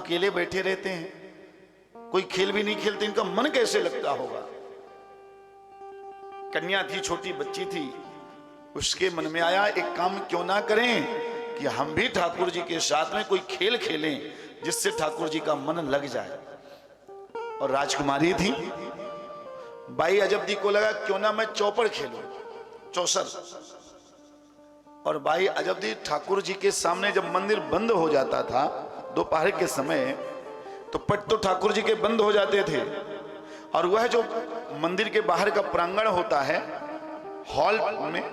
अकेले बैठे रहते हैं, कोई खेल भी नहीं खेलते, इनका मन कैसे लगता होगा। कन्या थी, छोटी बच्ची थी, उसके मन में आया एक काम क्यों ना करें कि हम भी ठाकुर जी के साथ में कोई खेल खेलें जिससे ठाकुर जी का मन लग जाए। और राजकुमारी थी, बाई अजब्दी को लगा क्यों ना मैं चौपड़ खेलूं, चौसर। और बाई अजब्दी ठाकुर जी के सामने जब मंदिर बंद हो जाता था दोपहर के समय, तो पट तो ठाकुर जी के बंद हो जाते थे, और वह जो मंदिर के बाहर का प्रांगण होता है हॉल में,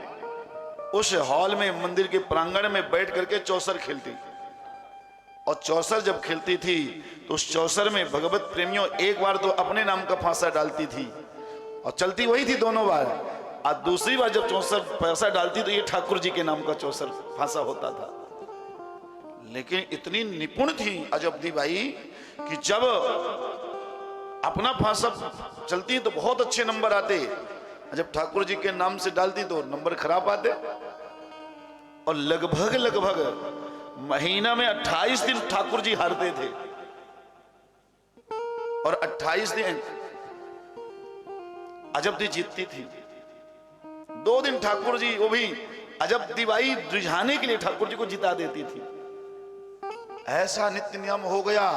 उस हॉल में मंदिर के प्रांगण में बैठ करके चौसर खेलती। और चौसर जब खेलती थी तो उस चौसर में भगवत प्रेमियों एक बार तो अपने नाम का फांसा डालती थी और चलती वही थी दोनों बार, और दूसरी बार जब चौसर फांसा डालती तो ये ठाकुर जी के नाम का चौसर फांसा होता था। लेकिन इतनी निपुण थी अजब्दी बाई कि जब अपना फांसा चलती तो बहुत अच्छे नंबर आते, जब ठाकुर जी के नाम से डालती तो नंबर खराब आते। और लगभग महीना में 28 दिन ठाकुर जी हारते थे, और 28 दिन अजब्दी जीतती थी। 2 दिन ठाकुर जी, वो भी अजब्दी बाई रिझाने के लिए ठाकुर जी को जिता देती थी। ऐसा नित्य नियम हो गया,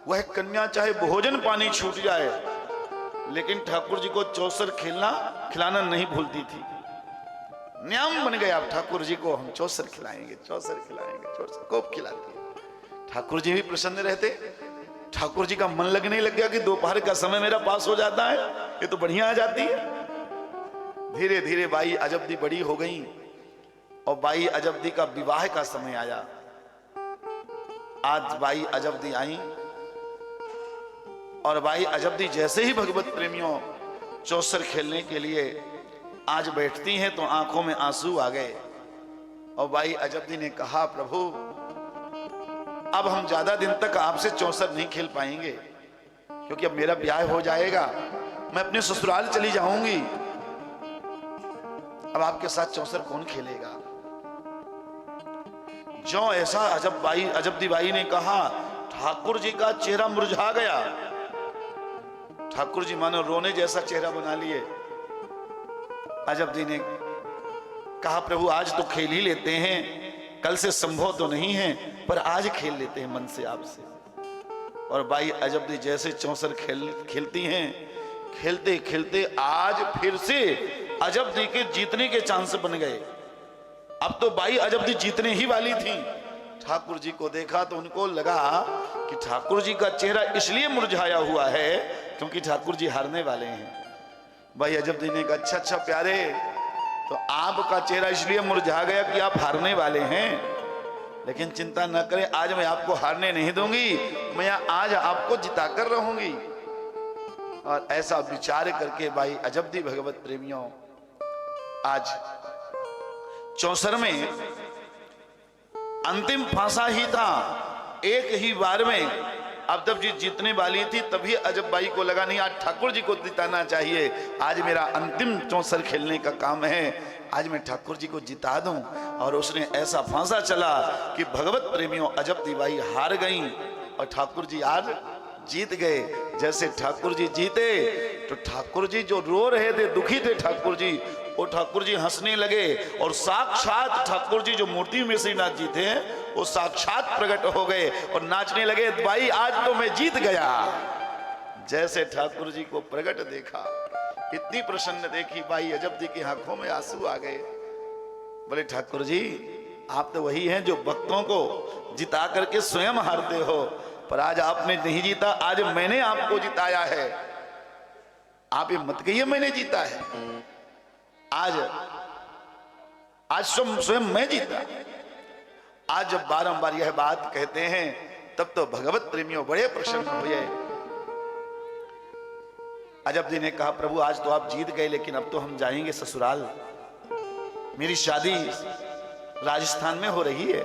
वह कन्या चाहे भोजन पानी छूट जाए लेकिन ठाकुर जी को चौसर खिलाना नहीं भूलती थी। नियम बन गया, ठाकुर जी को हम चौसर खिलाएंगे, चौसर खिलाएंगे, चौसर खूब खिलाती। ठाकुर जी भी प्रसन्न रहते, ठाकुर जी का मन लगने लग गया कि दोपहर का समय मेरा पास हो जाता है, ये तो बढ़िया आ जाती है। धीरे धीरे बाई अजब्दी बड़ी हो गई और बाई अजब्दी का विवाह का समय आया। आज बाई अजब्दी आई और बाई अजब्दी जैसे ही भगवत प्रेमियों चौसर खेलने के लिए आज बैठती हैं तो आंखों में आंसू आ गए। और बाई अजब्दी ने कहा, प्रभु अब हम ज्यादा दिन तक आपसे चौसर नहीं खेल पाएंगे क्योंकि अब मेरा ब्याह हो जाएगा, मैं अपने ससुराल चली जाऊंगी, अब आपके साथ चौसर कौन खेलेगा। जो ऐसा अजब्दी बाई ने कहा, ठाकुर जी का चेहरा मुरझा गया। ठाकुर जी मानो रोने जैसा चेहरा बना लिए। अजब्दी ने कहा, प्रभु आज तो खेल ही लेते हैं, कल से संभव तो नहीं है पर आज खेल लेते हैं मन से आपसे। और बाई अजब्दी जैसे चौसर खेलती हैं, खेलते खेलते आज फिर से अजब्दी के जीतने के चांस बन गए। अब तो बाई अजब्दी जीतने ही वाली थी। ठाकुर जी को देखा तो उनको लगा कि ठाकुर जी का चेहरा इसलिए मुरझाया हुआ है क्योंकि ठाकुर जी हारने वाले हैं। भाई अजब्दी ने कहा, अच्छा प्यारे, तो आपका चेहरा इसलिए मुरझा गया कि आप हारने वाले हैं, लेकिन चिंता न करें, आज मैं आपको हारने नहीं दूंगी, मैं आज आपको जिताकर रहूंगी। और ऐसा विचार करके भाई अजब्दी भगवत प्रेमियों आज चौसर में अंतिम फांसा ही था, एक ही बार में अब जब जी जीतने वाली थी तभी अजब बाई को लगा नहीं, आज ठाकुर जी को जिताना चाहिए, आज मेरा अंतिम चौसर खेलने का काम है, आज मैं ठाकुर जी को जिता दूं। और उसने ऐसा फांसा चला कि भगवत प्रेमियों अजब्दी बाई हार गई और ठाकुर जी आज जीत गए। जैसे ठाकुर जी जीते तो ठाकुर जी जो रो रहे थे, दुखी थे ठाकुर जी, वो ठाकुर जी हंसने लगे और साक्षात ठाकुर जी जो मूर्ति में श्रीनाथ जी थे वो साक्षात प्रकट हो गए और नाचने लगे, भाई आज तो मैं जीत गया। जैसे ठाकुर जी को प्रकट देखा, इतनी प्रसन्न देखी, भाई अजब्दी की आंखों में आंसू आ गए। बोले, ठाकुर जी आप तो वही हैं जो भक्तों को जिता करके स्वयं हारते हो, पर आज आपने नहीं जीता, आज मैंने आपको जिताया है। आप ये मत कहिए मैंने जीता है, आज स्वयं मैं जीता। आज जब बारंबार यह बात कहते हैं तब तो भगवत प्रेमियों बड़े प्रसन्न हुए। अजब्दी ने कहा, प्रभु आज तो आप जीत गए, लेकिन अब तो हम जाएंगे ससुराल, मेरी शादी राजस्थान में हो रही है,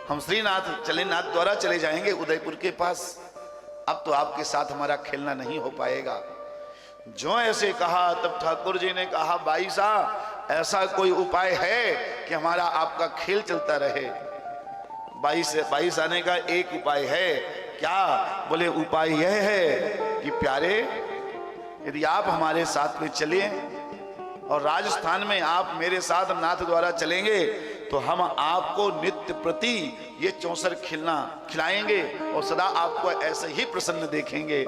हम श्रीनाथ नाथ द्वारा चले जाएंगे उदयपुर के पास, अब तो आपके साथ हमारा खेलना नहीं हो पाएगा। जो ऐसे कहा तब ठाकुर जी ने कहा, बाई साहब ऐसा कोई उपाय है कि हमारा आपका खेल चलता रहे। बाई साहब ने कहा, एक उपाय है क्या? बोले उपाय यह है कि प्यारे, यदि आप हमारे साथ में चले और राजस्थान में आप मेरे साथ नाथ द्वारा चलेंगे तो हम आपको नित्य प्रति ये 64 खिलाएंगे और सदा आपको ऐसे ही प्रसन्न देखेंगे।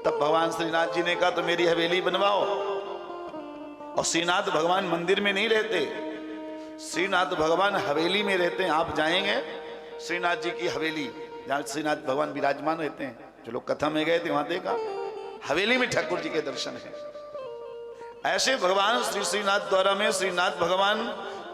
तब भगवान श्रीनाथ जी ने कहा तो मेरी हवेली बनवाओ। और श्रीनाथ भगवान मंदिर में नहीं रहते, श्रीनाथ भगवान हवेली में रहते हैं। आप जाएंगे श्रीनाथ जी की हवेली, जहां श्रीनाथ भगवान विराजमान रहते हैं, जो लोग कथा में गए थे वहां देखा, हवेली में ठाकुर जी के दर्शन है। ऐसे भगवान श्री श्रीनाथ द्वारा में श्रीनाथ भगवान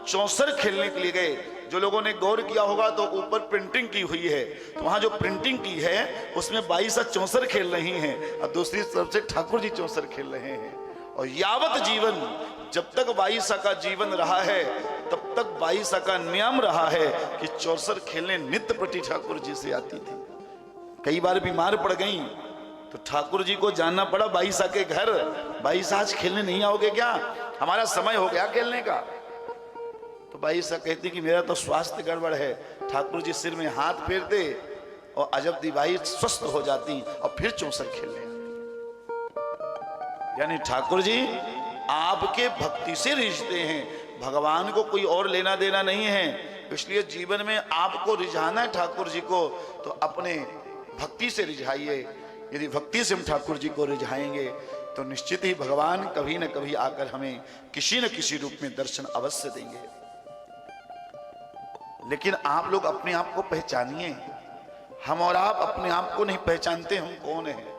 64 खेलने के लिए गए। जो लोगों ने गौर किया होगा तो ऊपर प्रिंटिंग की हुई है, तो वहां जो प्रिंटिंग की है उसमें 22 64 खेल रही हैं और दूसरी तरफ से ठाकुर जी 64 खेल रहे हैं। और यावत जीवन, जब तक 22 का जीवन रहा है तब तक 22 का नियम रहा है कि 64 खेलने नित्य प्रति ठाकुर जी से आती थी। कई बार बीमार पड़ गई तो ठाकुर जी को जानना पड़ा 22 के घर, 22 आज खेलने नहीं आओगे क्या? हमारा समय हो गया खेलने का। तो 22 कहती कि मेरा तो स्वास्थ्य गड़बड़ है। ठाकुर जी सिर में हाथ फेरते और अजब दीवाई स्वस्थ हो जाती और फिर 64 खेलने आती। यानी ठाकुर जी आपके भक्ति से रिझते हैं, भगवान को कोई और लेना देना नहीं है। इसलिए जीवन में आपको रिझाना है ठाकुर जी को तो अपने भक्ति से रिझाइए। यदि भक्ति से हम ठाकुर जी को रिझाएंगे तो निश्चित ही भगवान कभी न कभी आकर हमें किसी न किसी रूप में दर्शन अवश्य देंगे। लेकिन आप लोग अपने आप को पहचानिए। हम और आप अपने आप को नहीं पहचानते हम कौन हैं।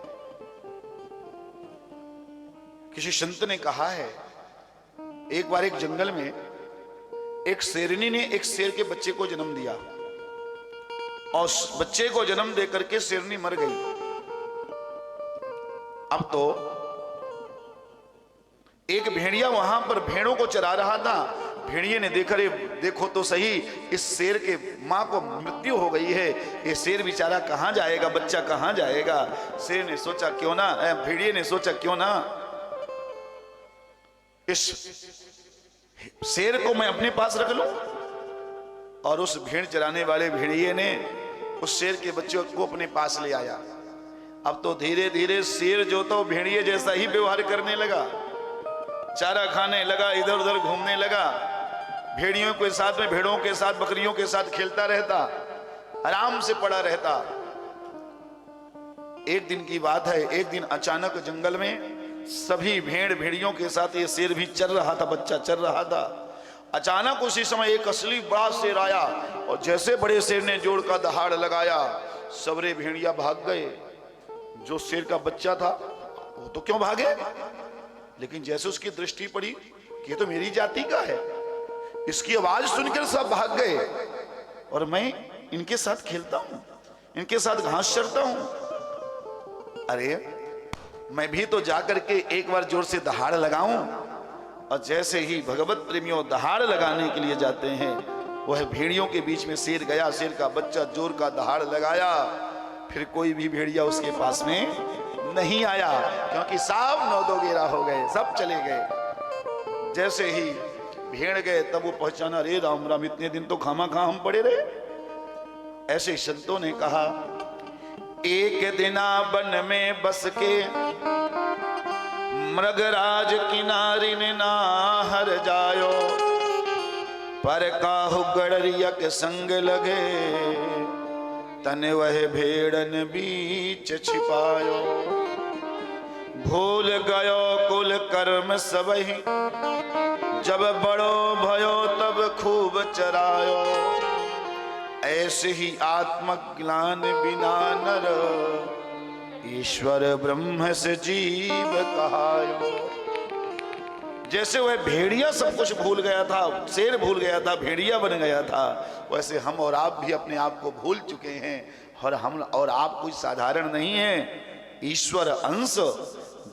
किसी संत ने कहा है, एक बार एक जंगल में एक शेरनी ने एक शेर के बच्चे को जन्म दिया और बच्चे को जन्म दे करके शेरनी मर गई। अब तो एक भेड़िया वहां पर भेड़ों को चरा रहा था। भेड़िए ने देखा, रे देखो तो सही, इस शेर के मां को मृत्यु हो गई है, ये शेर बेचारा कहां जाएगा, बच्चा कहां जाएगा। शेर ने सोचा क्यों ना, भेड़िए ने सोचा क्यों ना इस शेर को मैं अपने पास रख लूं। और उस भेड़ चराने वाले भेड़िए ने उस शेर के बच्चे को अपने पास ले आया। अब तो धीरे धीरे शेर जो तो भेड़िए जैसा ही व्यवहार करने लगा, चारा खाने लगा, इधर उधर घूमने लगा, भेड़ियों के साथ में, भेड़ों के साथ, बकरियों के साथ खेलता रहता, आराम से पड़ा रहता। एक दिन की बात है, एक दिन अचानक जंगल में सभी भेड़ भेड़ियों के साथ ये शेर भी चल रहा था, बच्चा चल रहा था। अचानक उसी समय एक असली बड़ा शेर आया और जैसे बड़े शेर ने जोर का दहाड़ लगाया, सबरे भेड़िया भाग गए। जो शेर का बच्चा था वो तो क्यों भागे, लेकिन जैसे उसकी दृष्टि पड़ी कि ये तो मेरी जाति का है, इसकी आवाज सुनकर सब भाग गए और मैं इनके साथ खेलता हूं, इनके साथ घास चरता हूं। अरे मैं भी तो जाकर के एक बार जोर से दहाड़ लगाऊं। और जैसे ही भगवत प्रेमियों दहाड़ लगाने के लिए जाते हैं, वह भेड़ियों के बीच में शेर गया, शेर का बच्चा जोर का दहाड़ लगाया, फिर कोई भी भेड़िया उसके पास में नहीं आया, क्योंकि सब नौदोगेरा हो गए, सब चले गए। जैसे ही भेड़ गए तब वो पहचाना, अरे राम राम, इतने दिन तो खामा खा हम पड़े रहे। ऐसे संतों ने कहा, एक दिना वन में बस के मृगराज किनारी ने ना हर जायो, पर काहु गड़रिया के संग लगे, तन वह भेड़न बीच छिपायो। भूल गयो कुल कर्म सबही, जब बड़ो भयो तब खूब चरायो। ऐसे ही आत्मज्ञान बिना नर, ईश्वर ब्रह्म से जीव कहायो। जैसे वह भेड़िया सब कुछ भूल गया था, शेर भूल गया था, भेड़िया बन गया था, वैसे हम और आप भी अपने आप को भूल चुके हैं। और हम और आप कोई साधारण नहीं है। ईश्वर अंश,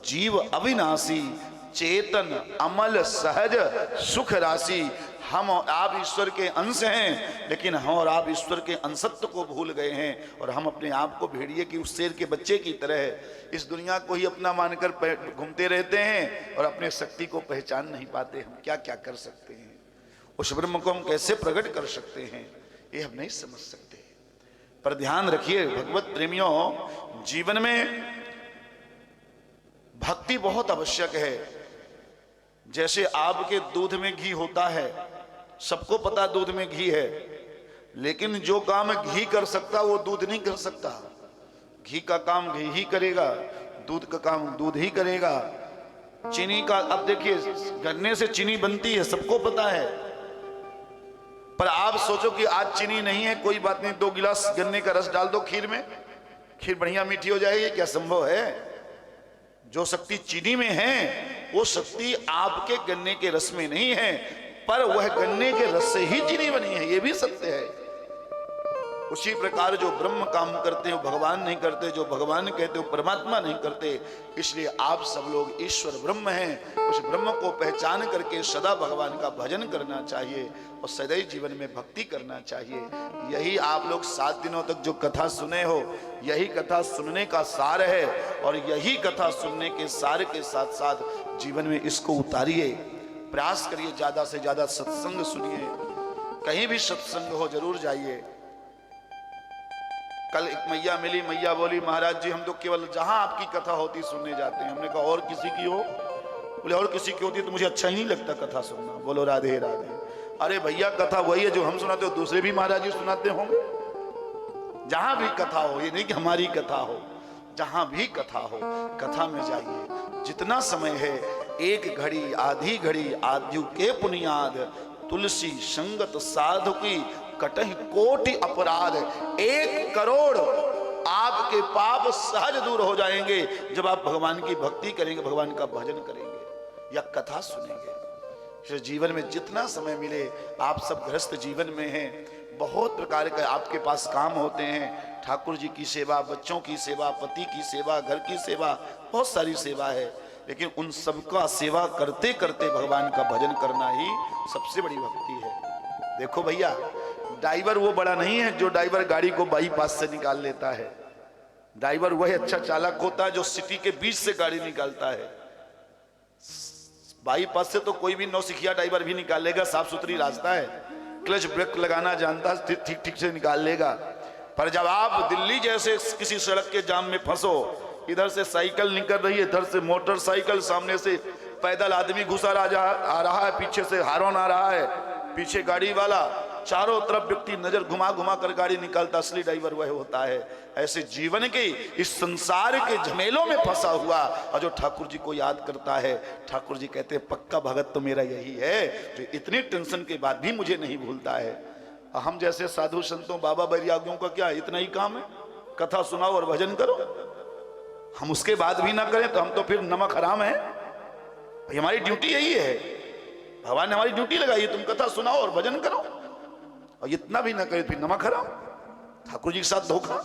जीव अविनाशी, चेतन अमल सहज सुख राशि। हम और आप ईश्वर के अंश हैं, लेकिन हम और आप ईश्वर के अंशत्व को भूल गए हैं और हम अपने आप को भेड़िए की, उस शेर के बच्चे की तरह इस दुनिया को ही अपना मानकर घूमते रहते हैं और अपने शक्ति को पहचान नहीं पाते। हम क्या क्या कर सकते हैं, उस ब्रह्म को हम कैसे प्रकट कर सकते हैं, ये हम नहीं समझ सकते। पर ध्यान रखिए भगवत प्रेमियों, जीवन में भक्ति बहुत आवश्यक है। जैसे आपके दूध में घी होता है, सबको पता दूध में घी है, लेकिन जो काम घी कर सकता वो दूध नहीं कर सकता। घी का काम घी ही करेगा, दूध का काम दूध ही करेगा। चीनी का, अब देखिए गन्ने से चीनी बनती है, सबको पता है, पर आप सोचो कि आज चीनी नहीं है, कोई बात नहीं, 2 गिलास गन्ने का रस डाल दो खीर में, खीर बढ़िया मीठी हो जाएगी। क्या संभव है? जो शक्ति चीनी में है वो शक्ति आपके गन्ने के रस में नहीं है, पर वह गन्ने के रस से ही चीनी बनी है, ये भी सत्य है। उसी प्रकार जो ब्रह्म काम करते हैं वो भगवान नहीं करते, जो भगवान कहते हो परमात्मा नहीं करते। इसलिए आप सब लोग ईश्वर ब्रह्म हैं, उस ब्रह्म को पहचान करके सदा भगवान का भजन करना चाहिए और सदैव जीवन में भक्ति करना चाहिए। यही आप लोग 7 दिनों तक जो कथा सुने हो, यही कथा सुनने का सार है, और यही कथा सुनने के सार के साथ साथ जीवन में इसको उतारिए, प्रयास करिए, ज्यादा से ज्यादा सत्संग सुनिए, कहीं भी सत्संग हो जरूर जाइए। कल एक मैया मिली, मैया बोली महाराज जी हम तो केवल जहां आपकी कथा होती सुनने जाते हैं। हमने कहा और किसी की हो? बोले और किसी की होती तो मुझे अच्छा ही नहीं लगता कथा सुनना। बोलो राधे राधे। अरे भैया कथा वही है जो हम सुनाते हो, दूसरे भी महाराज जी सुनाते होंगे। जहां भी कथा हो, ये नहीं कि हमारी कथा हो, जहां भी कथा हो कथा में जाइए। जितना समय है, 1 घड़ी आधी घड़ी आद्यु के पुनियाद, तुलसी संगत साधु की कटहि कोटि अपराध। 1 करोड़ आपके पाप सहज दूर हो जाएंगे जब आप भगवान की भक्ति करेंगे, भगवान का भजन करेंगे या कथा सुनेंगे। जीवन में जितना समय मिले, आप सब गृहस्थ जीवन में हैं, बहुत प्रकार के आपके पास काम होते हैं, ठाकुर जी की सेवा, बच्चों की सेवा, पति की सेवा, घर की सेवा, बहुत सारी सेवा है, लेकिन उन सबका सेवा करते करते भगवान का भजन करना ही सबसे बड़ी भक्ति है। देखो भैया, ड्राइवर वो बड़ा नहीं है जो ड्राइवर गाड़ी को बाईपास से निकाल लेता है। ड्राइवर वही अच्छा चालक होता है जो सिटी के बीच से गाड़ी निकालता है। बाईपास से तो कोई भी नौसिखिया ड्राइवर भी निकाल लेगा, साफ सुथरी रास्ता है, क्लच ब्रेक लगाना जानता है, ठीक ठीक से निकाल लेगा। पर जब आप दिल्ली जैसे किसी सड़क के जाम में फंसो, इधर से साइकिल निकल रही है, इधर से मोटरसाइकिल, सामने से पैदल आदमी घुसा आ रहा है, पीछे से हार्न आ रहा है, पीछे गाड़ी वाला, चारों तरफ व्यक्ति नजर घुमा घुमा कर गाड़ी निकालता, असली ड्राइवर वह होता है। ऐसे जीवन के इस संसार के झमेलों में फंसा हुआ और जो ठाकुर जी को याद करता है, ठाकुर जी कहते हैं पक्का भगत तो मेरा यही है जो इतनी टेंशन के बाद भी मुझे नहीं भूलता है। हम जैसे साधु संतों, बाबा बैरागियों का क्या इतना ही काम है? कथा सुनाओ और भजन करो। हम उसके बाद भी ना करें तो हम तो फिर नमक हराम है। हमारी ड्यूटी यही है, भगवान ने हमारी ड्यूटी लगाई है, तुम कथा सुनाओ और भजन करो, और इतना भी ना करे फिर नमक हराम, ठाकुर जी के साथ धोखा।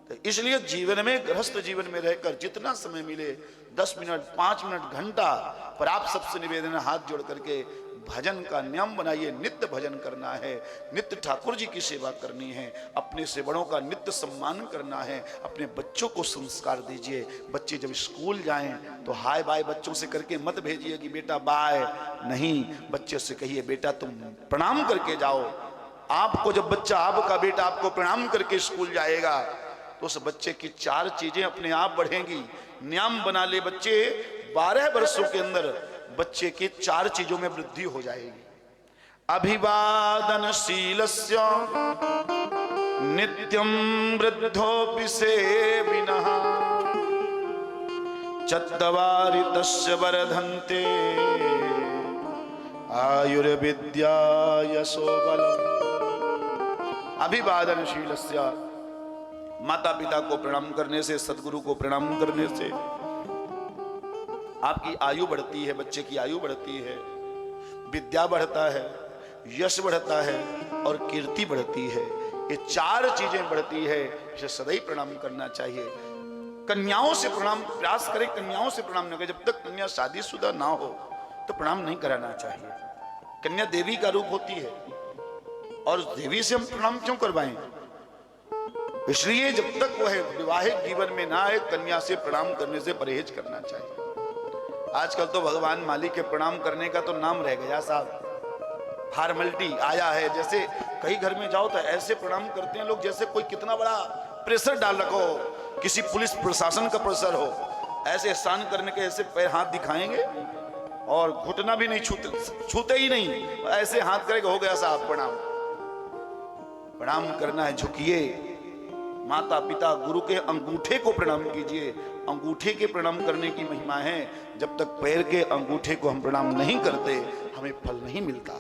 तो इसलिए जीवन में, गृहस्थ जीवन में रहकर जितना समय मिले, 10 मिनट, 5 मिनट, घंटा, पर आप सबसे निवेदन है हाथ जोड़ करके भजन का नियम बनाइए। नित्य भजन करना है, नित्य ठाकुर जी की सेवा करनी है, अपने से बड़ों का नित्य सम्मान करना है, अपने बच्चों को संस्कार दीजिए। बच्चे जब स्कूल जाएं तो हाय बाय बच्चों से करके मत भेजिए कि बेटा बाय, नहीं, बच्चे से कहिए बेटा तुम प्रणाम करके जाओ। आपको जब बच्चा, आपका बेटा आपको प्रणाम करके स्कूल जाएगा तो उस बच्चे की 4 चीजें अपने आप बढ़ेंगी। नियम बना ले बच्चे, 12 वर्षों के अंदर बच्चे की 4 चीजों में वृद्धि हो जाएगी। अभिवादनशीलस्य नित्यं वृद्धोऽपि सेविनः, चत्वारितस्य वर्धन्ते आयुर्विद्या यशो बलम्। अभिवादनशीलस्य, माता पिता को प्रणाम करने से, सदगुरु को प्रणाम करने से आपकी आयु बढ़ती है, बच्चे की आयु बढ़ती है, विद्या बढ़ता है, यश बढ़ता है और कीर्ति बढ़ती है। ये 4 चीजें बढ़ती है, इसे सदैव प्रणाम करना चाहिए। कन्याओं से प्रणाम, प्रयास करें कन्याओं से प्रणाम न करें। जब तक कन्या शादीशुदा ना हो तो प्रणाम नहीं कराना चाहिए। कन्या देवी का रूप होती है और देवी से हम प्रणाम क्यों करवाएं? इसलिए जब तक वह विवाहित जीवन में ना आए, कन्या से प्रणाम करने से परहेज करना चाहिए। आजकल तो भगवान मालिक के प्रणाम करने का तो नाम रह गया साहब। फॉर्मेलिटी आया है। जैसे कई घर में जाओ तो ऐसे प्रणाम करते हैं लोग जैसे कोई कितना बड़ा प्रेशर डाल रखा हो, किसी पुलिस प्रशासन का प्रेशर हो। ऐसे एहसान करने के ऐसे पैर हाथ दिखाएंगे और घुटना भी नहीं छूते ही नहीं, ऐसे हाथ करेगा हो गया साहब प्रणाम। प्रणाम करना है, झुकिए, माता पिता गुरु के अंगूठे को प्रणाम कीजिए। अंगूठे के प्रणाम करने की महिमा है। जब तक पैर के अंगूठे को हम प्रणाम नहीं करते हमें फल नहीं मिलता।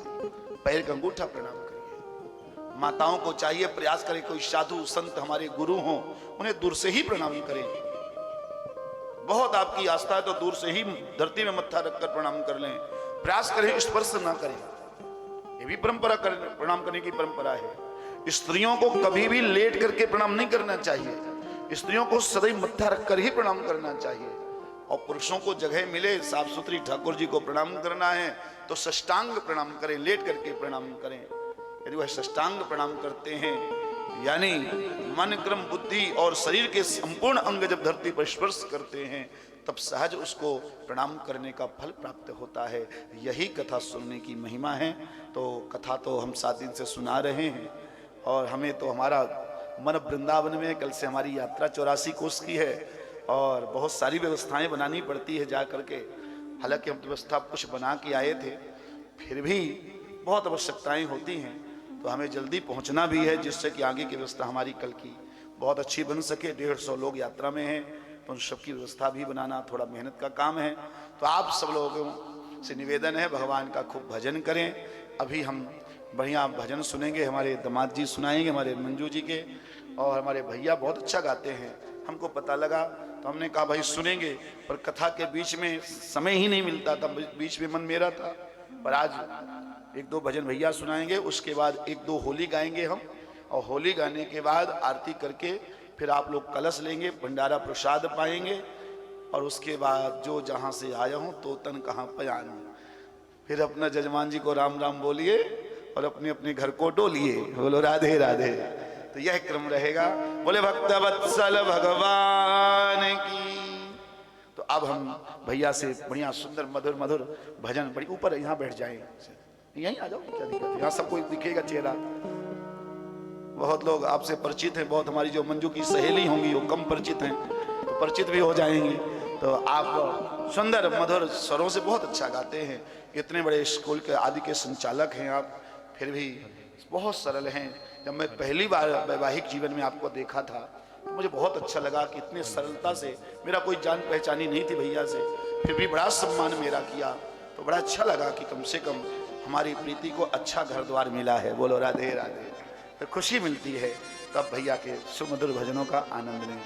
पैर का अंगूठा प्रणाम करिए। माताओं को चाहिए प्रयास करें, कोई साधु संत हमारे गुरु हों उन्हें दूर से ही प्रणाम करें। बहुत आपकी आस्था है तो दूर से ही धरती में मत्था रखकर प्रणाम कर लें। प्रयास करें स्पर्श ना करें, ये भी परंपरा प्रणाम करने की परंपरा है। स्त्रियों को कभी भी लेट करके प्रणाम नहीं करना चाहिए। स्त्रियों को सदैव मत्था रखकर ही प्रणाम करना चाहिए। और पुरुषों को जगह मिले साफ सुथरी ठाकुर जी को प्रणाम करना है तो साष्टांग प्रणाम करें, लेट करके प्रणाम करें। यदि वह साष्टांग प्रणाम करते हैं यानी मन क्रम बुद्धि और शरीर के संपूर्ण अंग जब धरती पर स्पर्श करते हैं तब सहज उसको प्रणाम करने का फल प्राप्त होता है। यही कथा सुनने की महिमा है। तो कथा तो हम 7 दिन से सुना रहे हैं और हमें तो हमारा मन वृंदावन में, कल से हमारी यात्रा 84 कोस की है और बहुत सारी व्यवस्थाएं बनानी पड़ती है जा करके। हालांकि हम व्यवस्था कुछ बना के आए थे, फिर भी बहुत आवश्यकताएं होती हैं तो हमें जल्दी पहुंचना भी है जिससे कि आगे की व्यवस्था हमारी कल की बहुत अच्छी बन सके। 150 लोग यात्रा में हैं तो उन सबकी व्यवस्था भी बनाना थोड़ा मेहनत का काम है। तो आप सब लोगों से निवेदन है भगवान का खूब भजन करें। अभी हम बढ़िया भजन सुनेंगे, हमारे दामाद जी सुनाएंगे, हमारे मंजू जी के, और हमारे भैया बहुत अच्छा गाते हैं। हमको पता लगा तो हमने कहा भाई सुनेंगे, पर कथा के बीच में समय ही नहीं मिलता था, बीच में मन मेरा था। पर आज 1-2 भजन भैया सुनाएंगे, उसके बाद 1-2 होली गाएंगे हम, और होली गाने के बाद आरती करके फिर आप लोग कलश लेंगे, भंडारा प्रसाद पाएंगे, और उसके बाद जो जहाँ से आया हूँ तो तन कहाँ पयानूं। फिर अपना जजमान जी को राम राम बोलिए और अपने अपने घर को डोलिए। बोलो राधे राधे। तो यह क्रम रहेगा। बोले भक्त वत्सल भगवान की। तो अब हम भैया से बढ़िया सुंदर मधुर मधुर भजन, बड़ी ऊपर यहाँ बैठ जाए, यहीं आ जाओ, क्या दिक्कत है, यहाँ सबको दिखेगा चेहरा। बहुत लोग आपसे परिचित हैं, बहुत हमारी जो मंजू की सहेली होंगी वो कम परिचित हैं तो परिचित भी हो जाएंगे। तो आप सुंदर मधुर स्वरों से बहुत अच्छा गाते हैं। इतने बड़े स्कूल के आदि के संचालक हैं आप, फिर भी बहुत सरल हैं। जब मैं पहली बार वैवाहिक जीवन में आपको देखा था तो मुझे बहुत अच्छा लगा कि इतने सरलता से, मेरा कोई जान पहचानी नहीं थी भैया से, फिर भी बड़ा सम्मान मेरा किया। तो बड़ा अच्छा लगा कि कम से कम हमारी प्रीति को अच्छा घर द्वार मिला है। बोलो राधे राधे। तो खुशी मिलती है। तब भैया के सुमधुर भजनों का आनंद लें।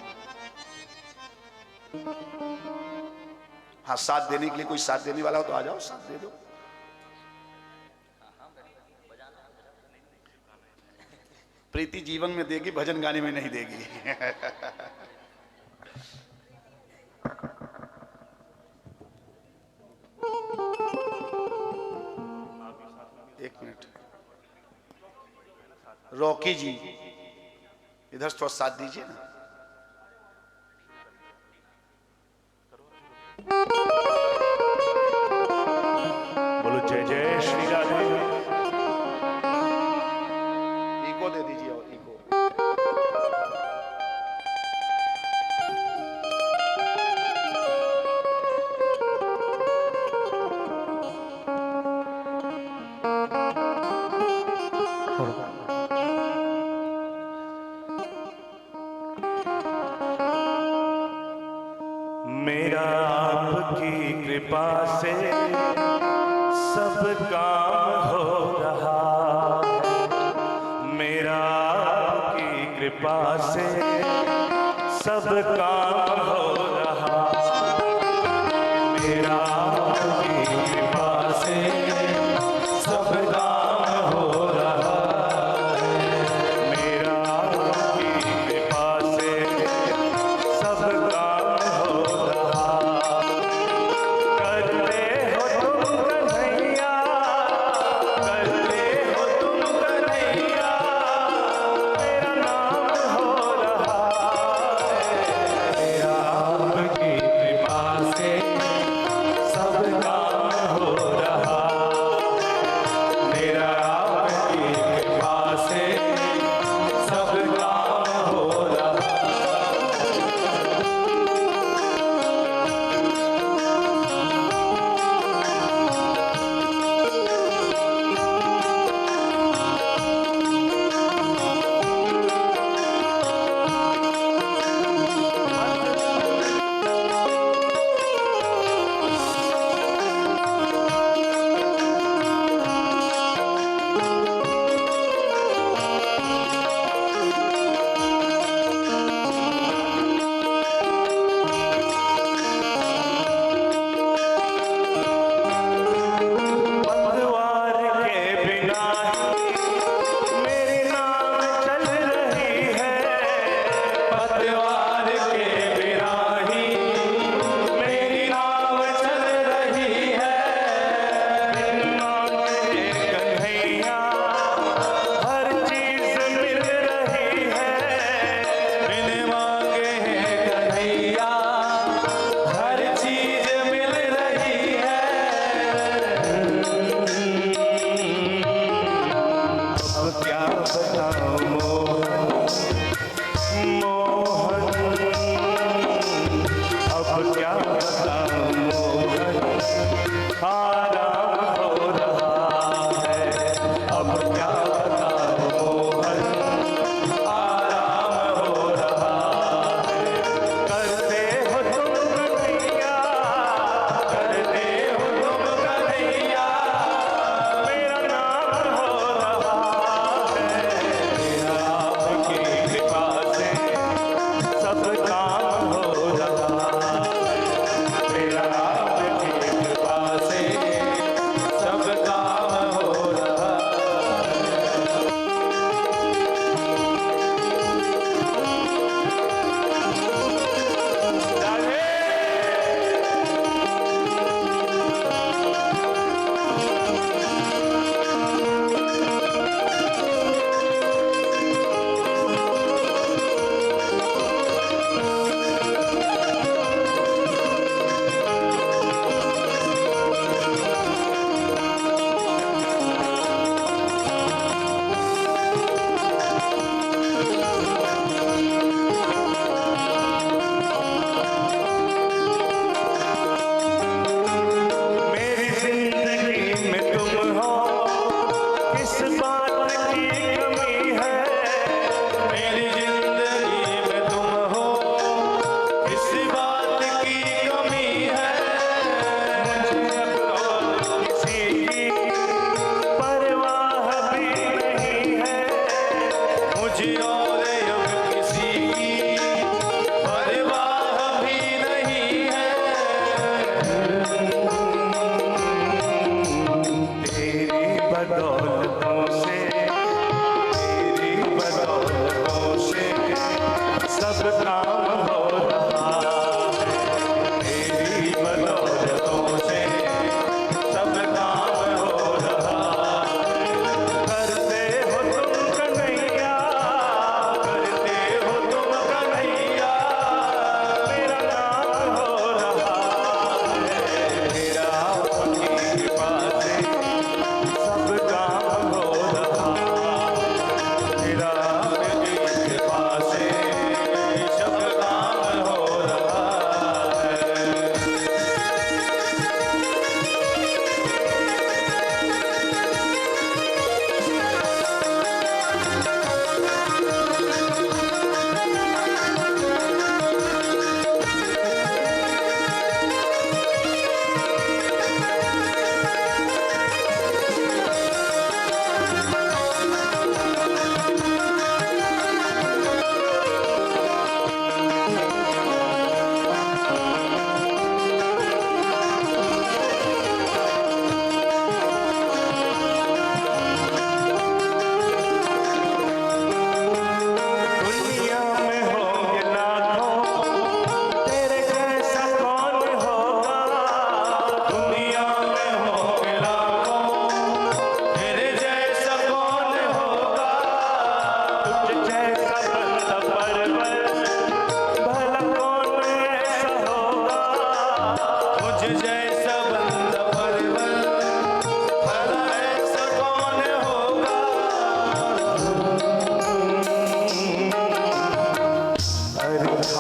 हाँ, साथ देने के लिए कोई साथ देने वाला हो तो आ जाओ, साथ दे दो। प्रीति जीवन में देगी, भजन गाने में नहीं देगी। एक मिनट, रॉकी जी इधर थोड़ा साथ दीजिए ना। बोलो जय जय श्री राधे। इको दे दीजिए और इको। मेरा आपकी कृपा से सब काम हो रहा है। मेरा आपकी कृपा से सब काम हो रहा है। मेरा आपकी कृपा से सब काम हो रहा है। मेरा आपकी कृपा से सब काम हो रहा। करते हो तुम कन्हैया, करते हो तुम कन्हैया, मेरा नाम हो रहा है। मेरा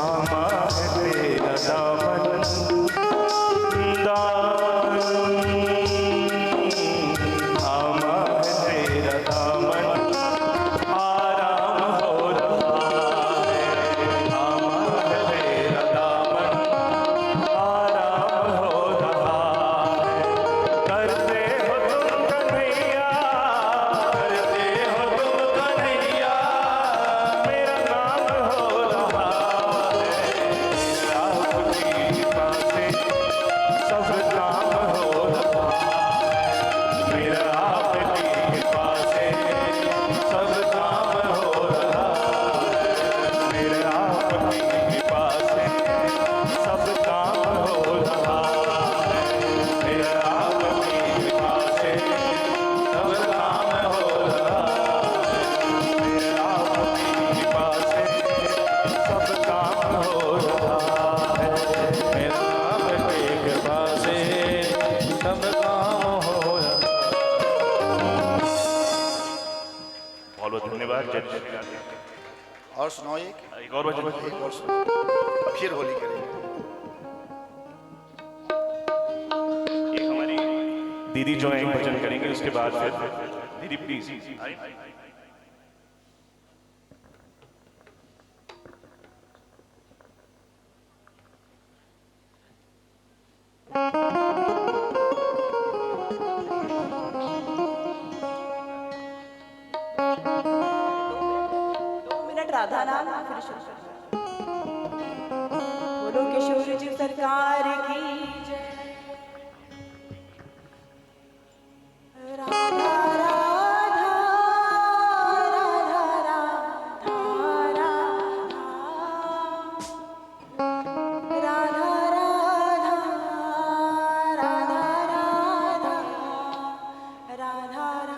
थामा है तेरा दामन, थामा है तेरा दामन, आराम हो रहा है। थामा है तेरा दामन, आराम हो रहा है। करते हो तुम कन्हैया, करते हो तुम कन्हैया, मेरा नाम हो रहा है। आपकी कृपा से सब काम हो रहा है। मेरा आपकी कृपा से सब काम हो रहा है। मेरा आपकी कृपा से सब काम हो रहा है। मेरा आपकी कृपा से सब काम हो रहा है। मेरा आपकी कृपा से सब काम हो रहा है। मेरा आपकी कृपा से सब काम हो रहा है। बहुत बहुत धन्यवाद। जय श्री राधे। और सुनाओ एक एक और वचन एक और सुनाओ, फिर होली करेंगे। एक हमारी दीदी जो है एक भजन करेंगे, उसके बाद फिर दीदी प्लीज। राधा नाम फिर शुरू कर। बोलो किशोर जी सरकार की जय। राधा राधा राधा राधा राधा राधा राधा राधा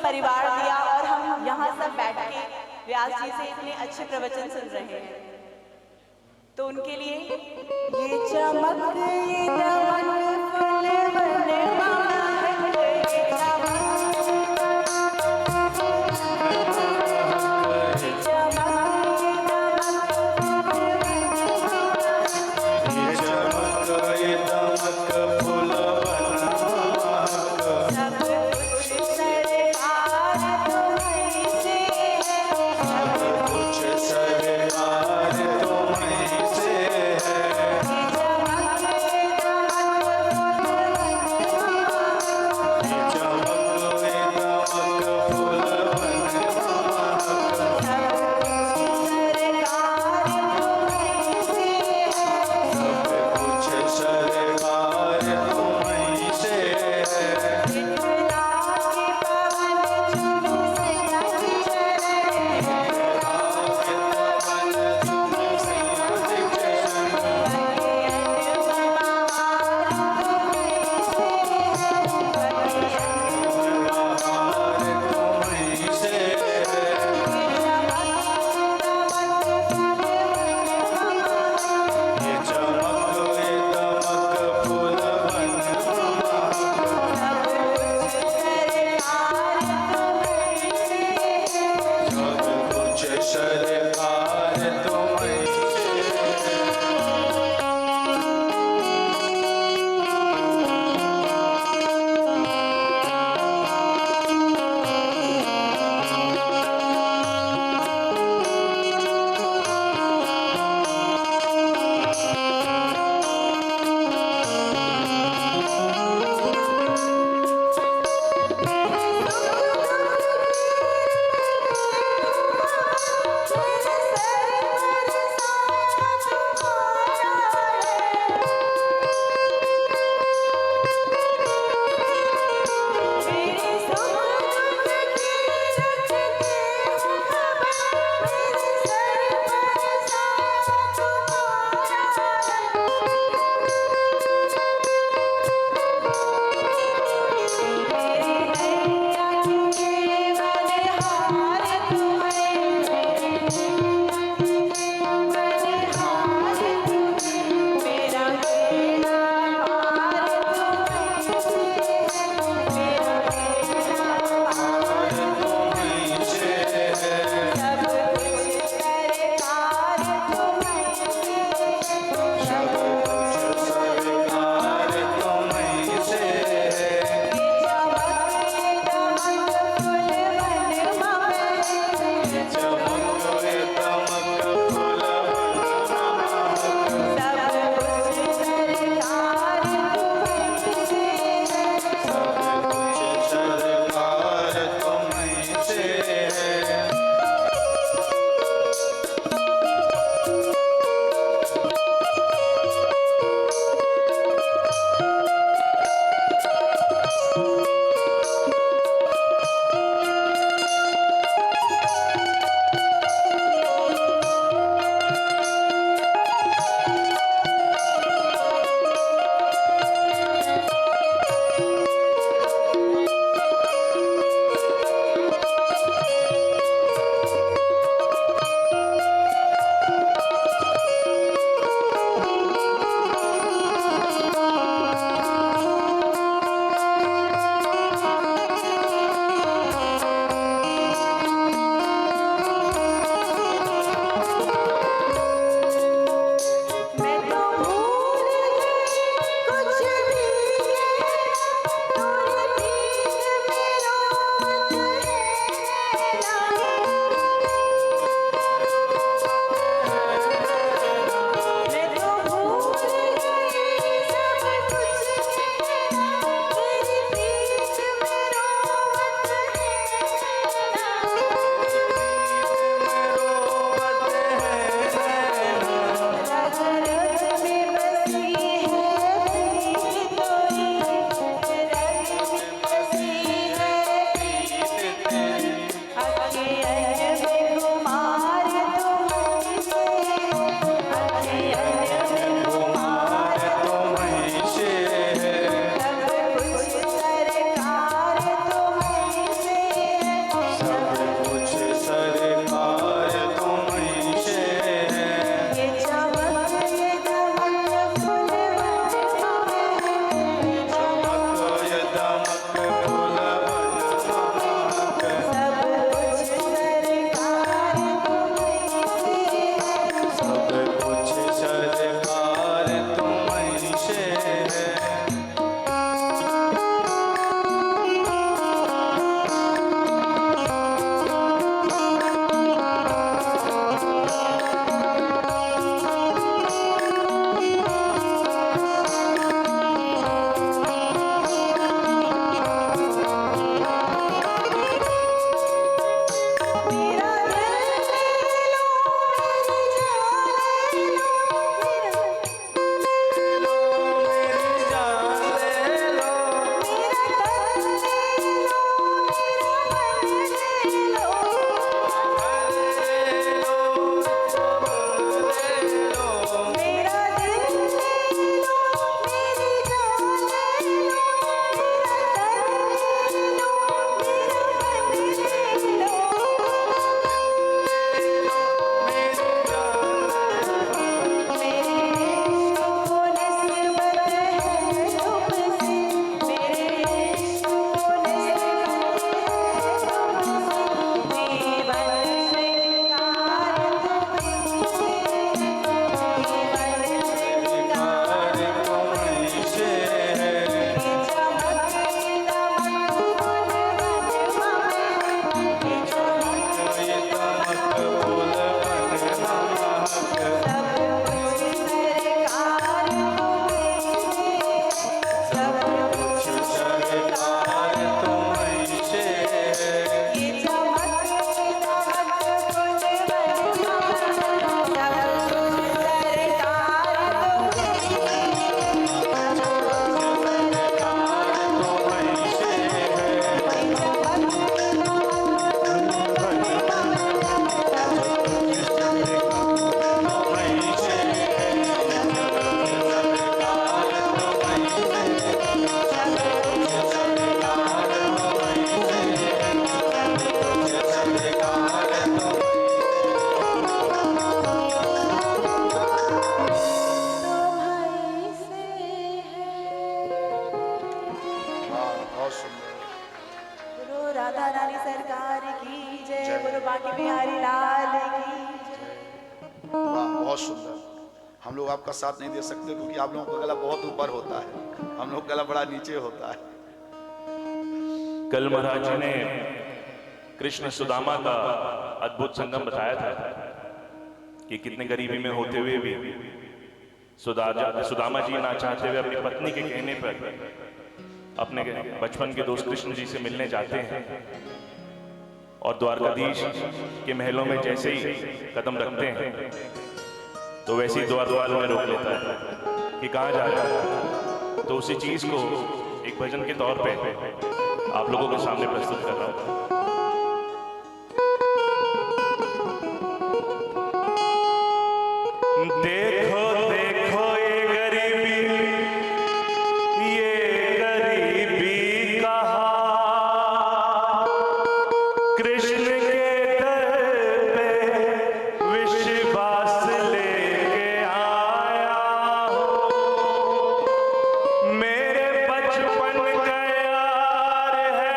परिवार दिया और हम यहाँ सब बैठ के व्यास जी से इतने अच्छे प्रवचन सुन रहे हैं, तो उनके लिए ये चमक ये दमक फूल बनवाए, ये चमक सरकार तुम्हीं से है। राधा रानी सरकार की जय, बोलो बांके बिहारी लाल की जय। वाह, बहुत सुंदर। हम लोग आपका साथ नहीं दे सकते क्योंकि आप लोगों का गला बहुत ऊपर होता है, हम लोग गला बड़ा नीचे होता है। कल महाराज जी ने कृष्ण सुदामा का अद्भुत संगम बताया था कि कितने गरीबी में होते हुए भी सुदामा जी ना चाहते हुए अपनी पत्नी के कहने पर अपने बचपन के दोस्त कृष्ण जी से मिलने जाते हैं और द्वारकाधीश के महलों में जैसे ही कदम रखते हैं तो वैसे ही द्वार में रोक लेता है कि कहाँ जा रहा है। तो उसी चीज को एक भजन के तौर पे आप लोगों के सामने प्रस्तुत कर रहा हूँ। देखो देखो ये गरीबी कहाँ कृष्ण के दर पे विश्वास लेके आया हो। मेरे बचपन का यार है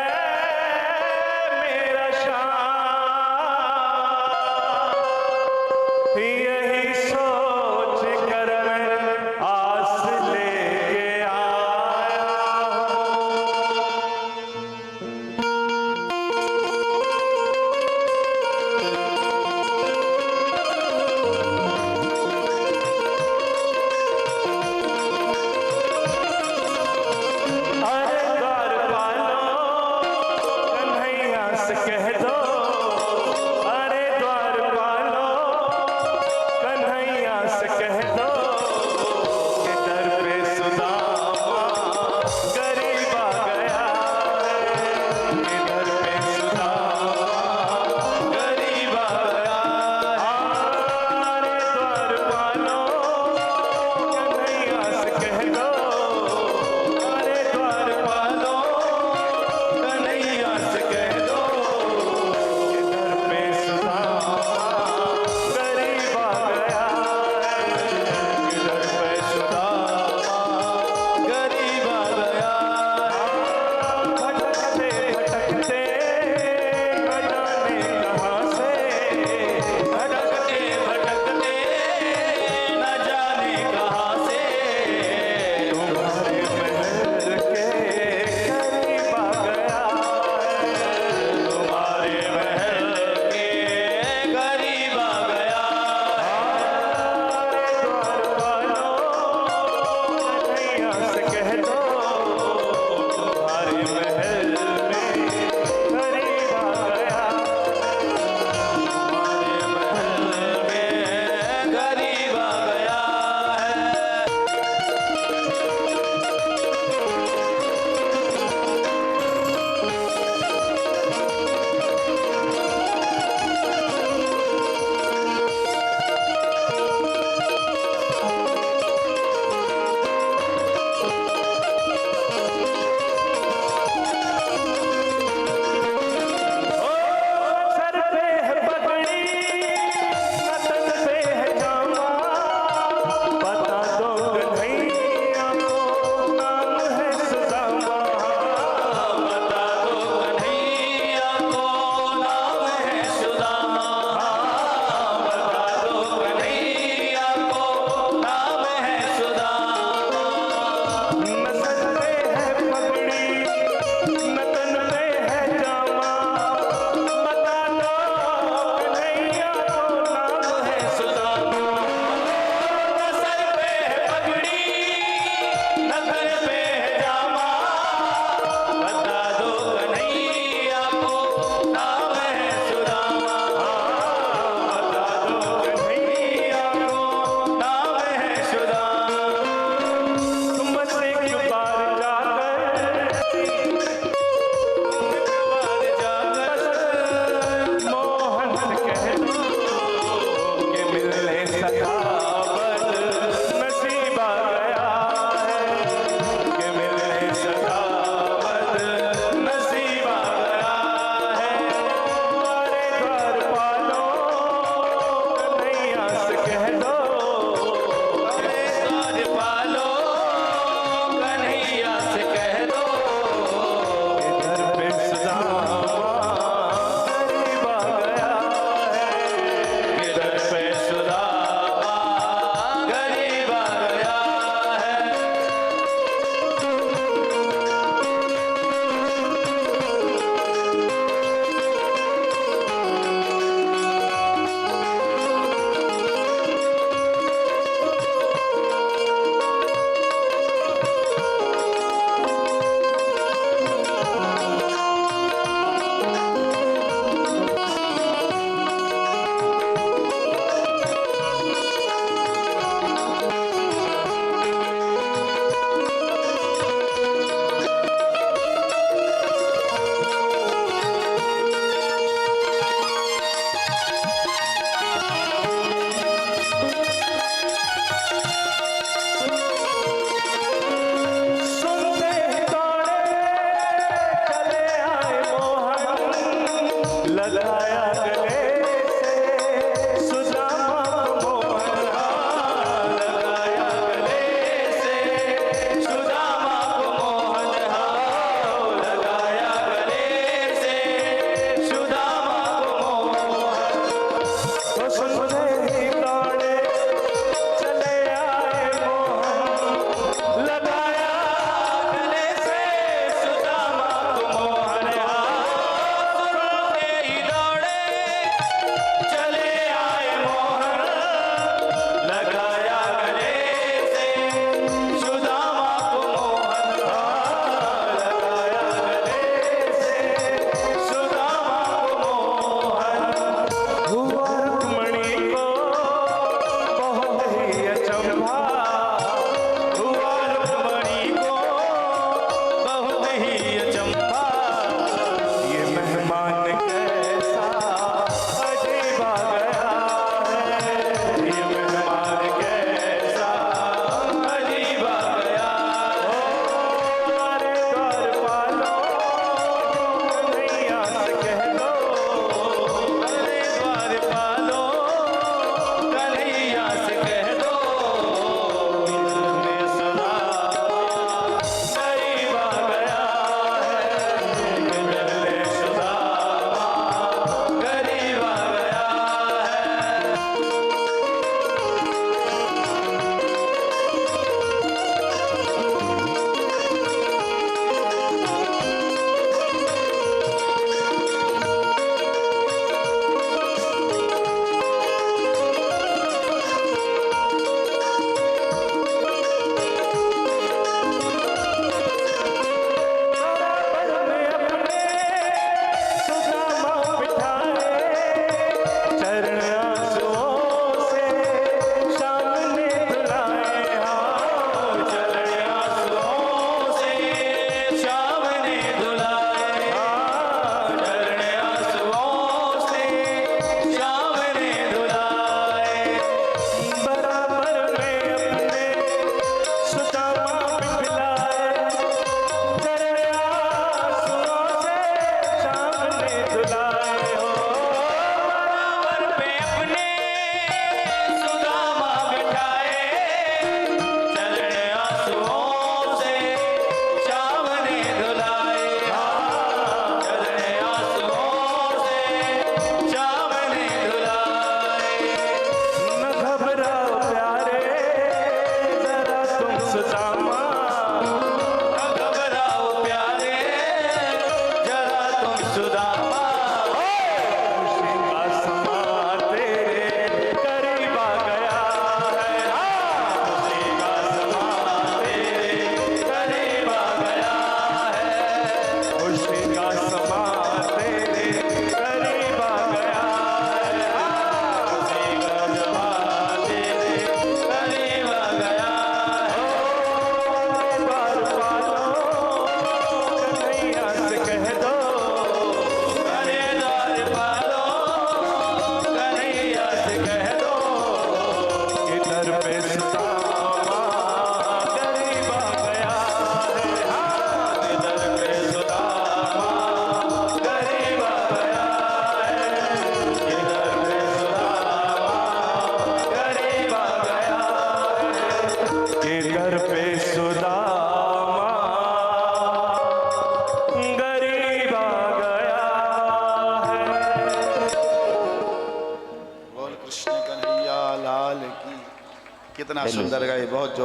कितना सुंदर गाए, बहुत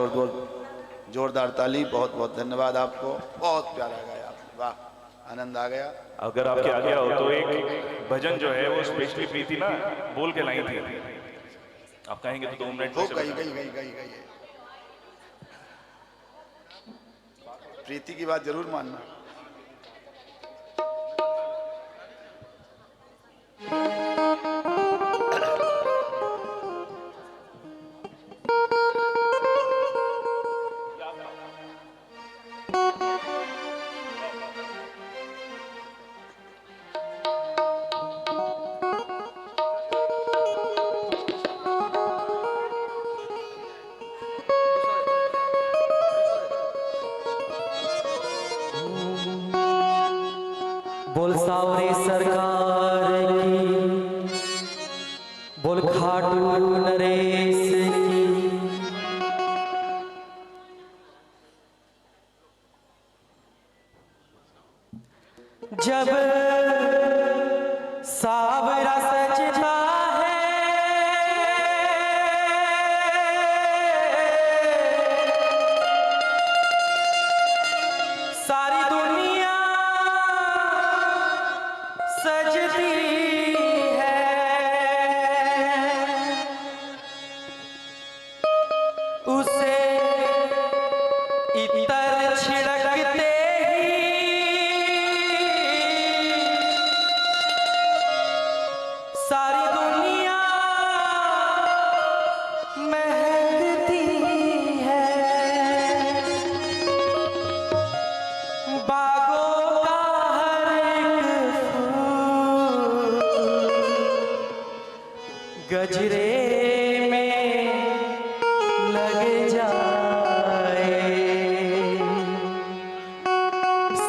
जोरदार ताली, बहुत बहुत धन्यवाद आपको, बहुत प्यारा गाया आपने, वाह, आनंद आ गया। अगर आपके आ गया हो तो एक भजन जो है वो स्पेशली प्रीति ना बोल के लाई थी, आप कहेंगे तो 2 मिनट हो गई। प्रीति की बात जरूर मानना। बोल सावरे सरकार की, बोल खाटू नरेश की। जब सावरा सजता है सारी दुनिया सजती है। उसे इतर छिड़कते सारी दुनिया महकती है। बागों का हर एक फूल गजरे में लग जाए।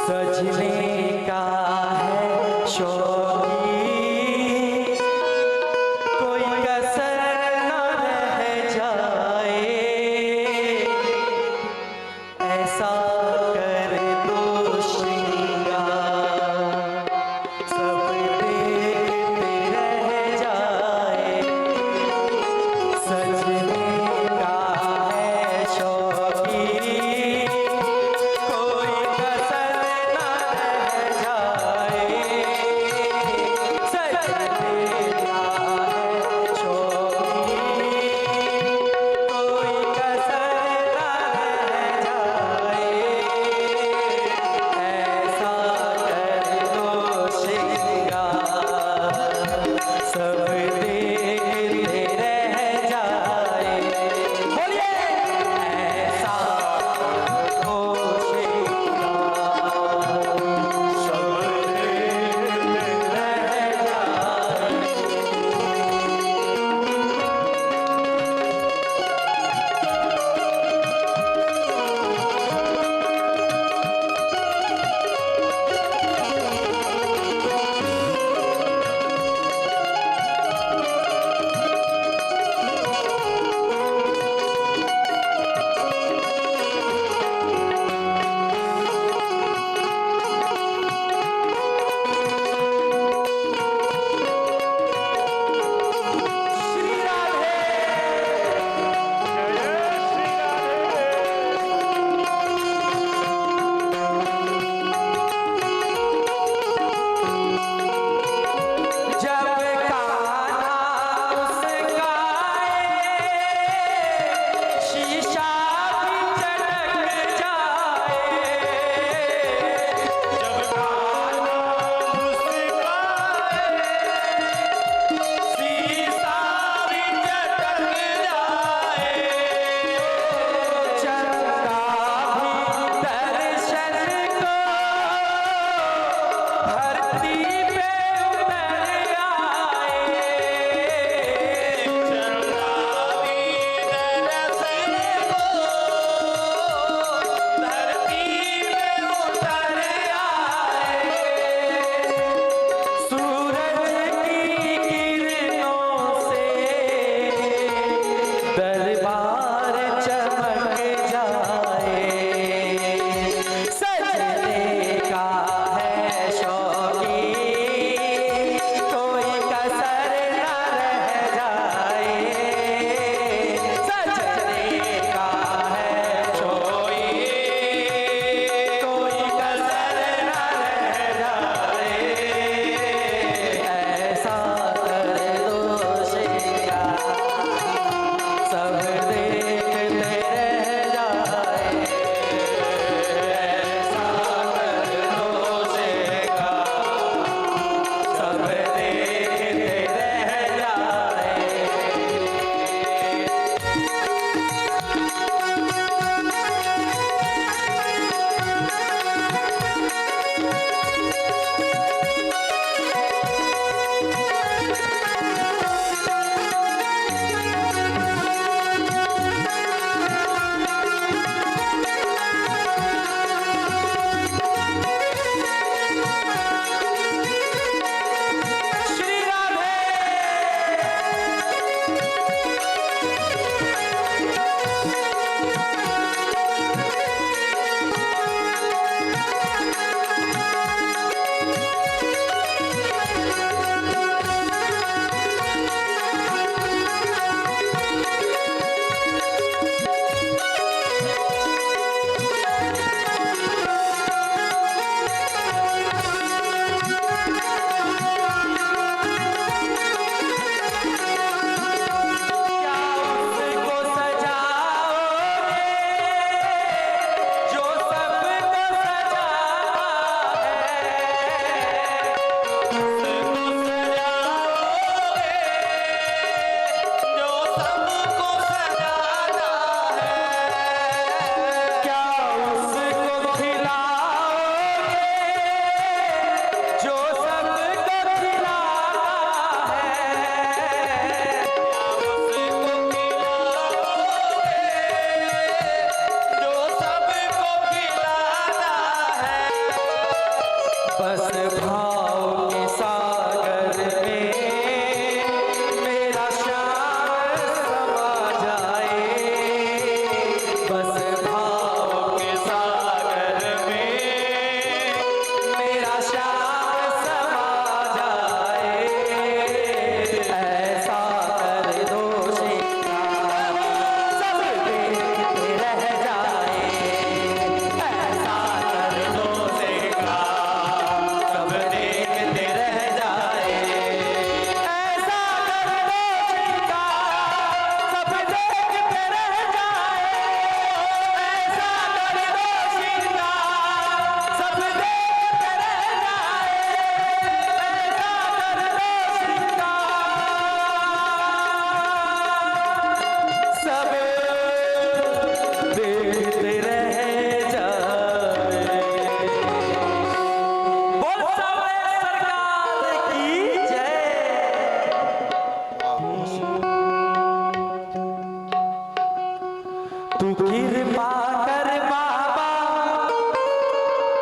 सजने का है शौकीन, कोई कसर न रह जाए। ऐसा कर दो श्रृंगार, सब देखते रह जाए।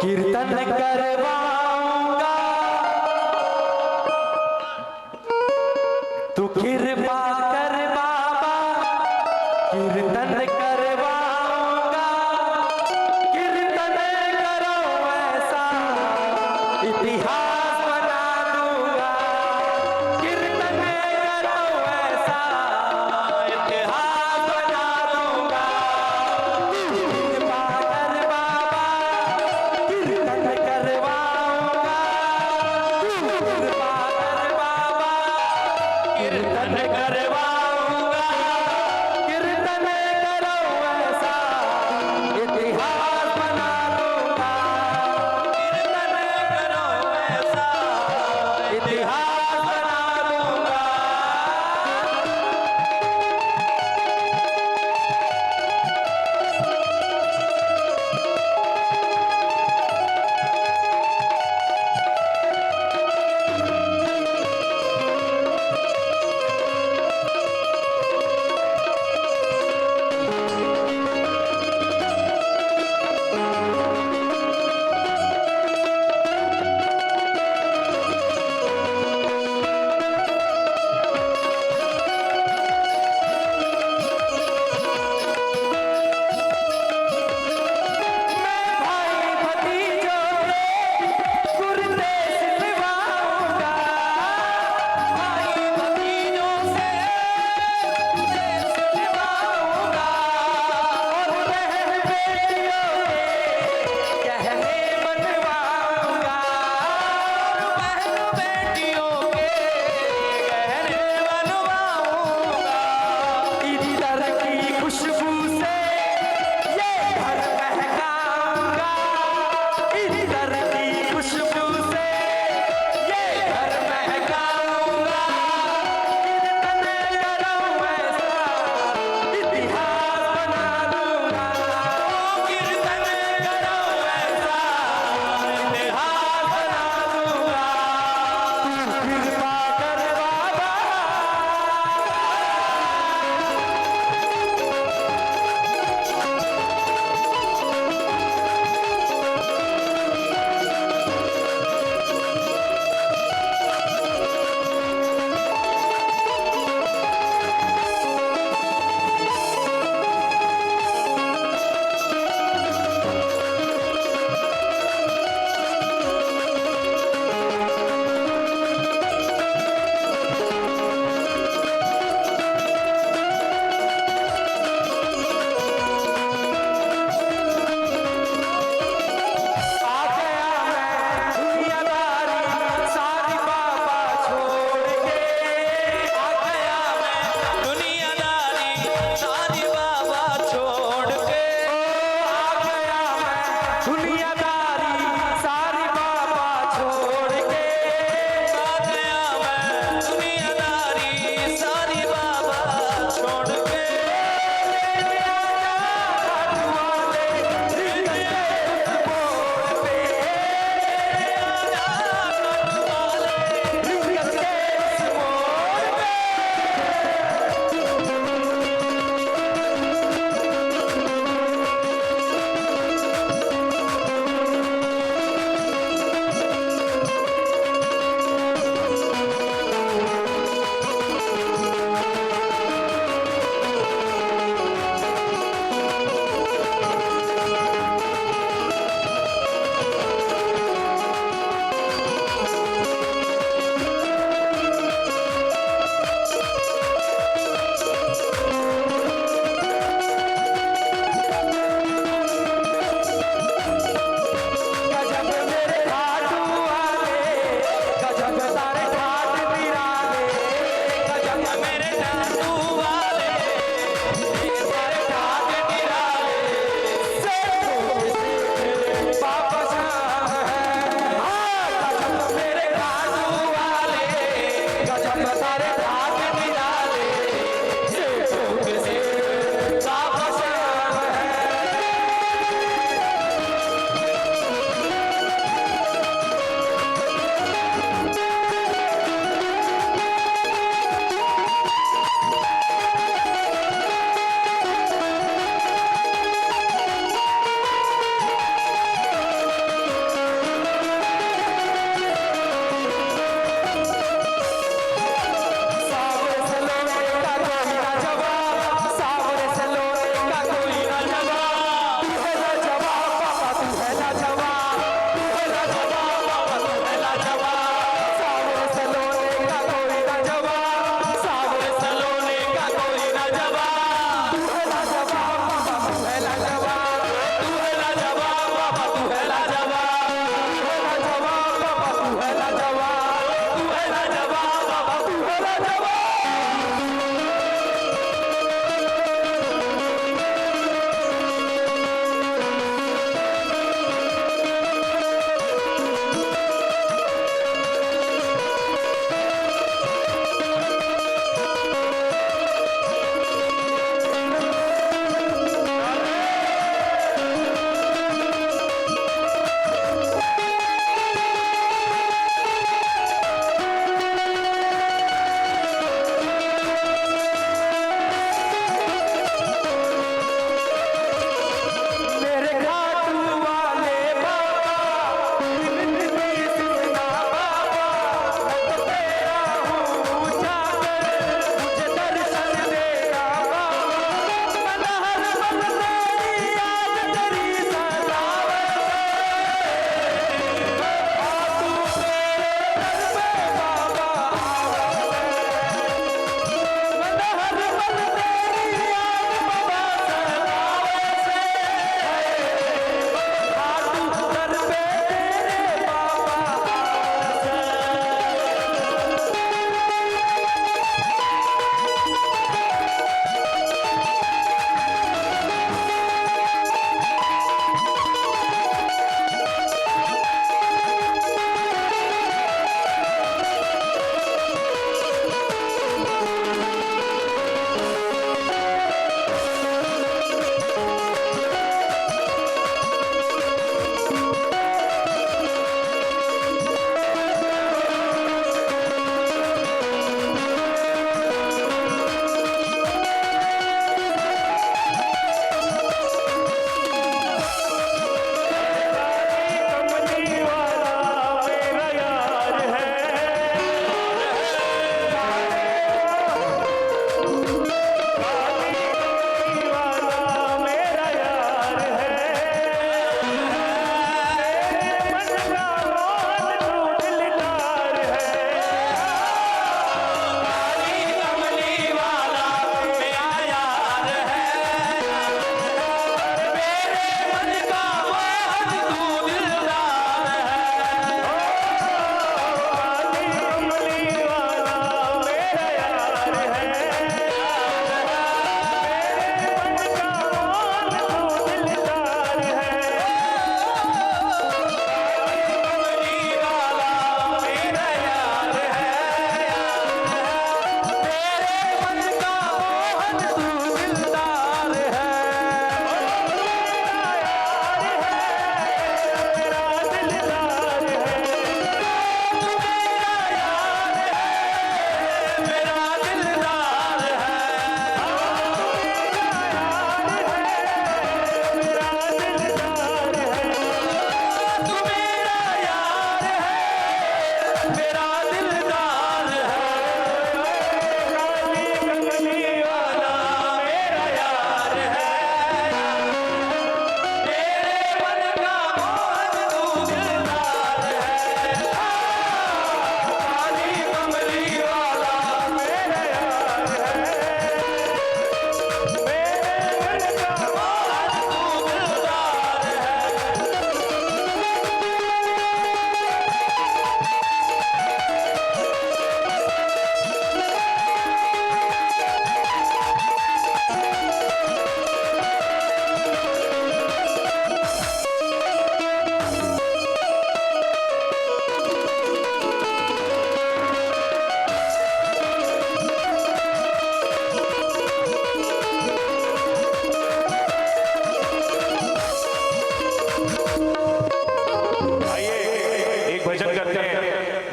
कीर्तन करवाऊंगा, तू कृपा कर बाबा, कीर्तन करवाऊंगा, कीर्तन करो ऐसा इतिहास बना दूंगा, कीर्तन करो ऐसा इतिहास बना दूंगा, कृपा कर बाबा, कीर्तन करवाऊंगा, कृपा कर बाबा, कीर्तन कर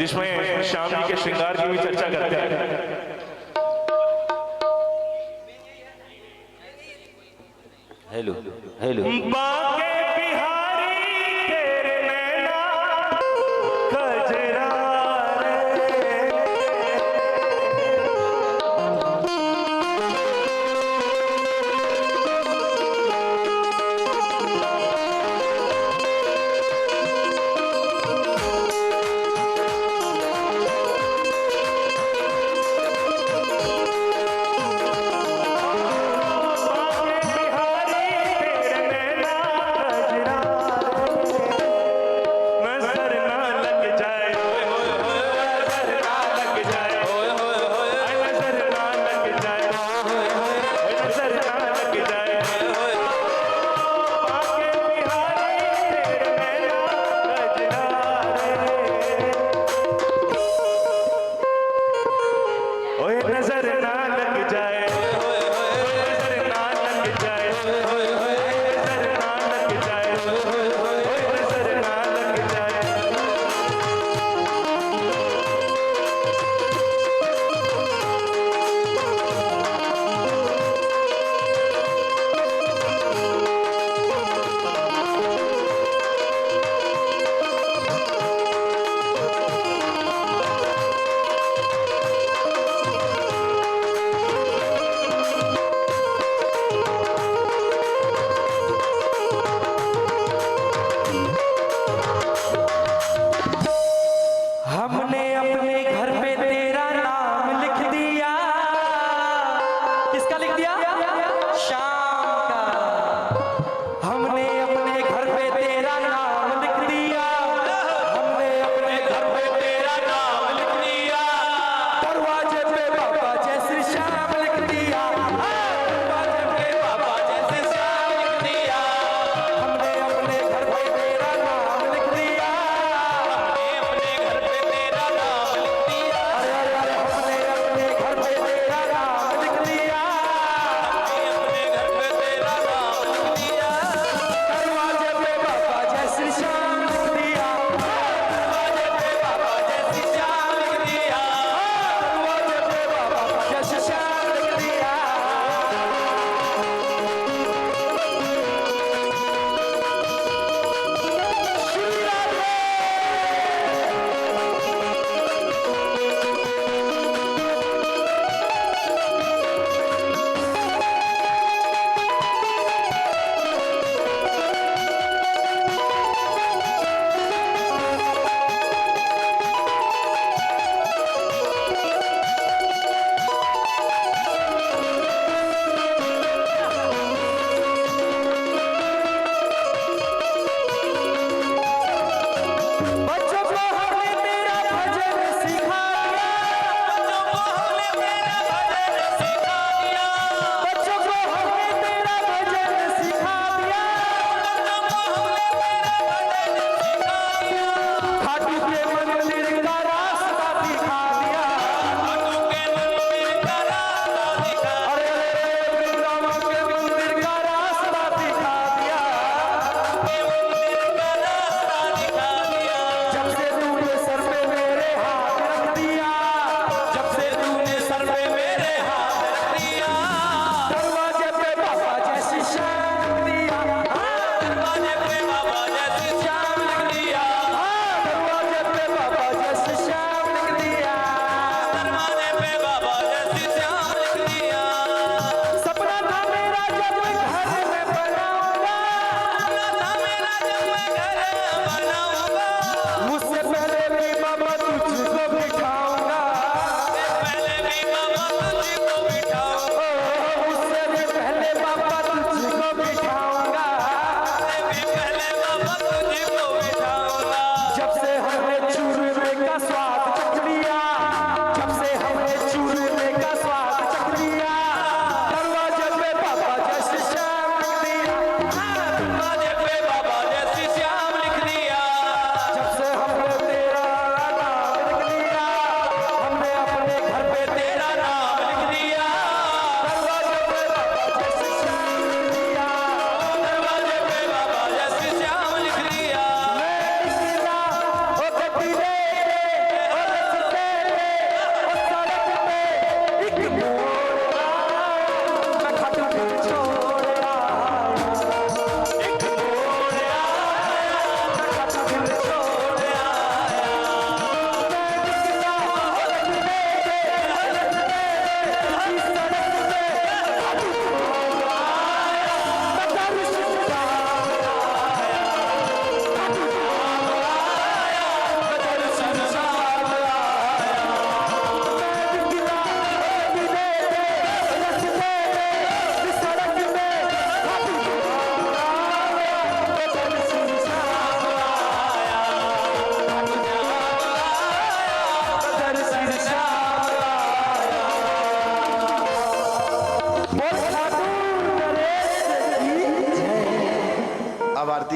जिसमें श्याम जी के श्रृंगार की भी चर्चा करते हैं। हेलो हेलो बाके बिहारी तेरे नैना कजरा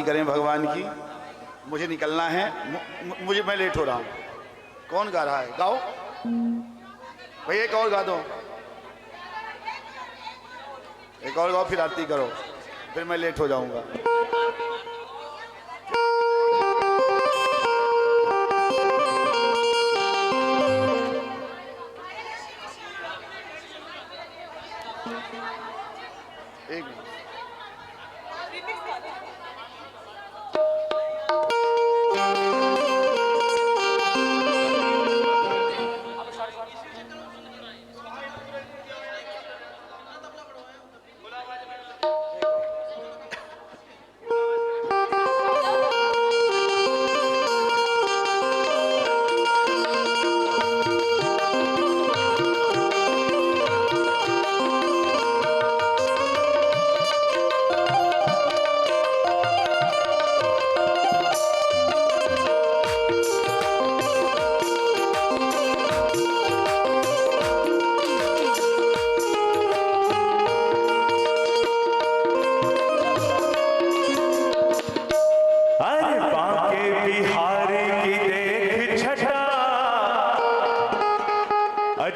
करें भगवान की। मुझे निकलना है, मुझे मैं लेट हो रहा हूँ। कौन गा रहा है? गाओ भैया, एक और गा दो, एक और गाओ, फिर आरती करो, फिर मैं लेट हो जाऊंगा। एक मिनट।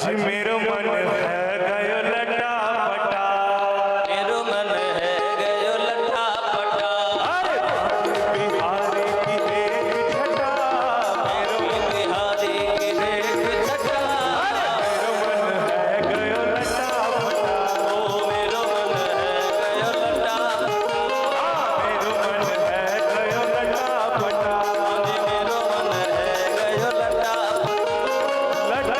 मेरो मन है गयो लटा पटा, मेरो मन है गयो लटा पटा, बिहारी की देख छटा, मेरो बिहारी की देख छटा, मेरो मन है गयो लटा पटा, ओ मेरो मन है गयो लटा पटा, मेरो मन है गयो लटा पटा, मेरो मन है गयो लटा पटा, लटा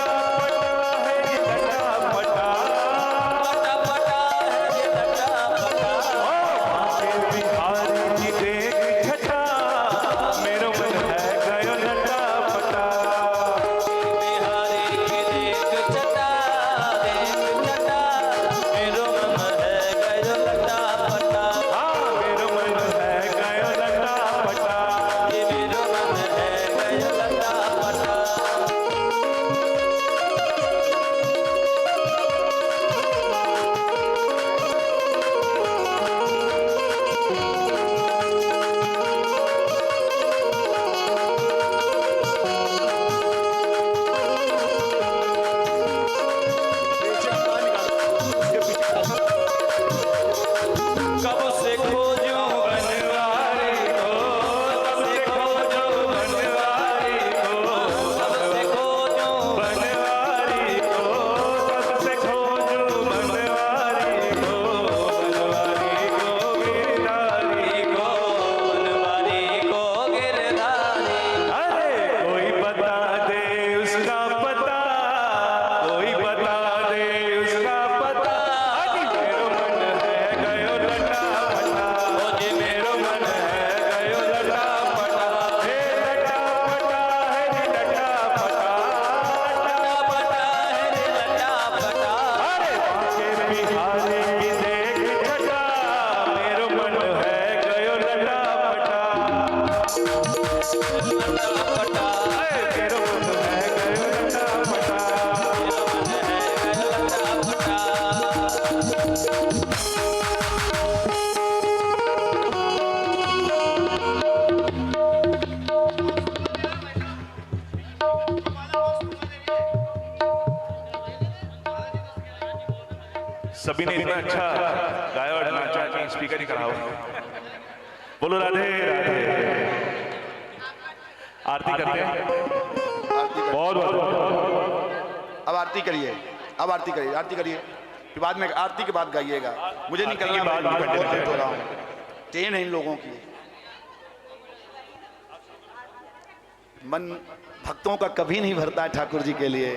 सभी ने इतना अच्छा गाया और नाचा कि स्पीकर ही खड़ा हो। बोलो राधे राधे। आरती करते हैं। बहुत बहुत। अब आरती करिए, अब आरती करिए, आरती करिए, फिर बाद में आरती के बाद गाइएगा। मुझे निकलना है, बहुत लेट हो रहा हूँ, ट्रेन है इन लोगों की। मन भक्तों का कभी नहीं भरता है ठाकुर जी के लिए,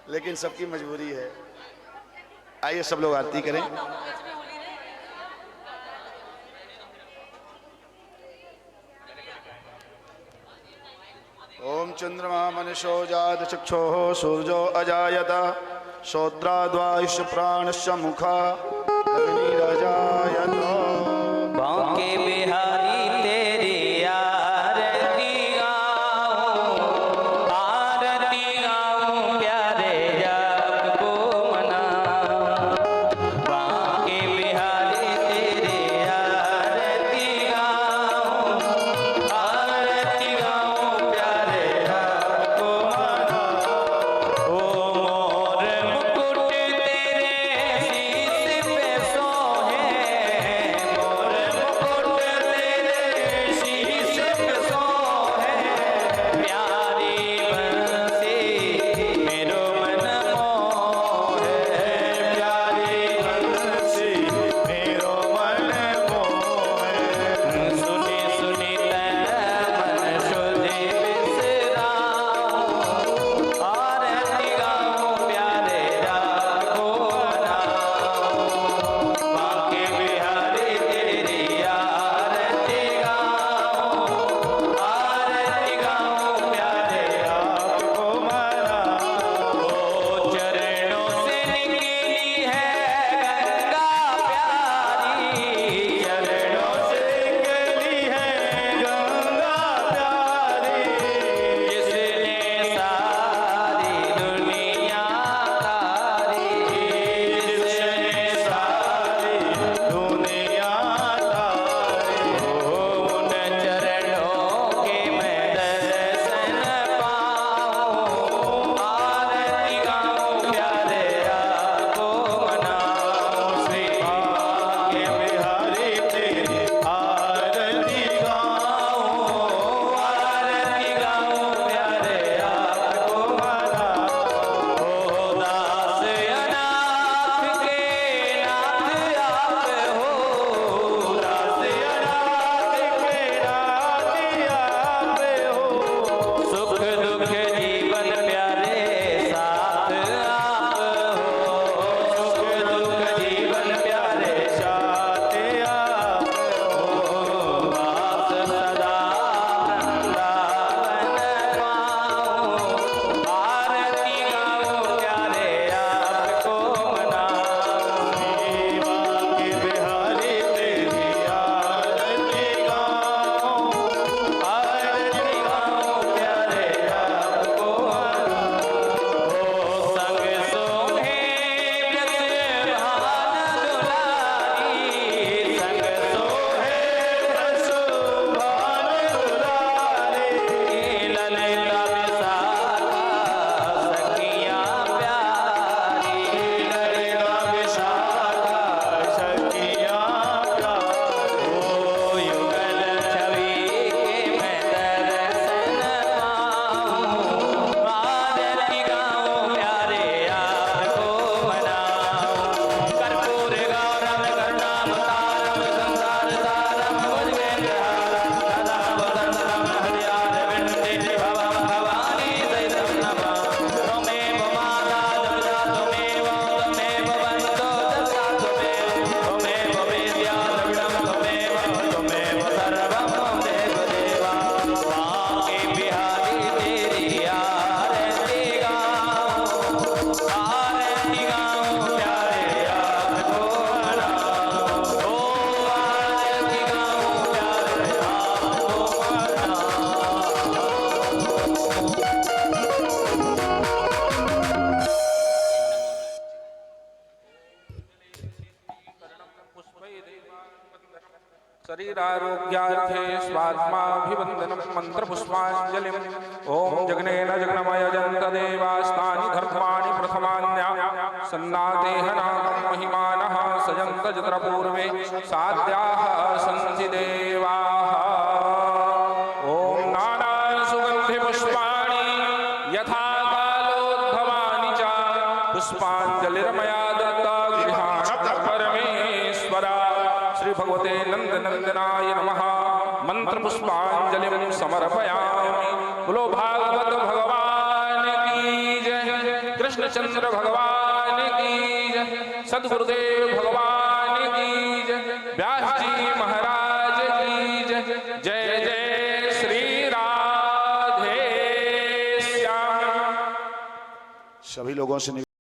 लेकिन सबकी मजबूरी है। आइए सब लोग आरती करें। ओम चंद्रमा मनसो जात चक्षुः सूर्यो अजायत श्रोत्राद्वायुष प्राणस्य मुखा अग्निरजायत। बांके बिहारी तेरी आरती गाऊं, आरती गाऊं प्यारे आपको मनाऊं। बांके बिहारी तेरी आरती देवात्माभिवंदनम मंत्र पुष्पांजलिम ओम जगनेन जगनमय जंत देवास्तानि धर्माणि प्रथमान्या सन्नादेहनागं महिमानः सजन्त जत्र पूर्वे साध्याः सन्ति देवाः ओम नाना सुगंधि पुष्पाणि यथा कालोद्भवानि च पुष्पांजलिर्मया दत्ता गृहाण परमेश्वरा श्री भगवते नंदनंदनाय नमः मंत्र पुष्पांजलिं समर्पयामि। बोलो भागवत भगवान की जय, कृष्णचंद्र भगवान की जय, सद्गुरुदेव भगवान की जय, व्यास जी महाराज की जय। जय जय श्री राधे श्याम। सभी लोगों से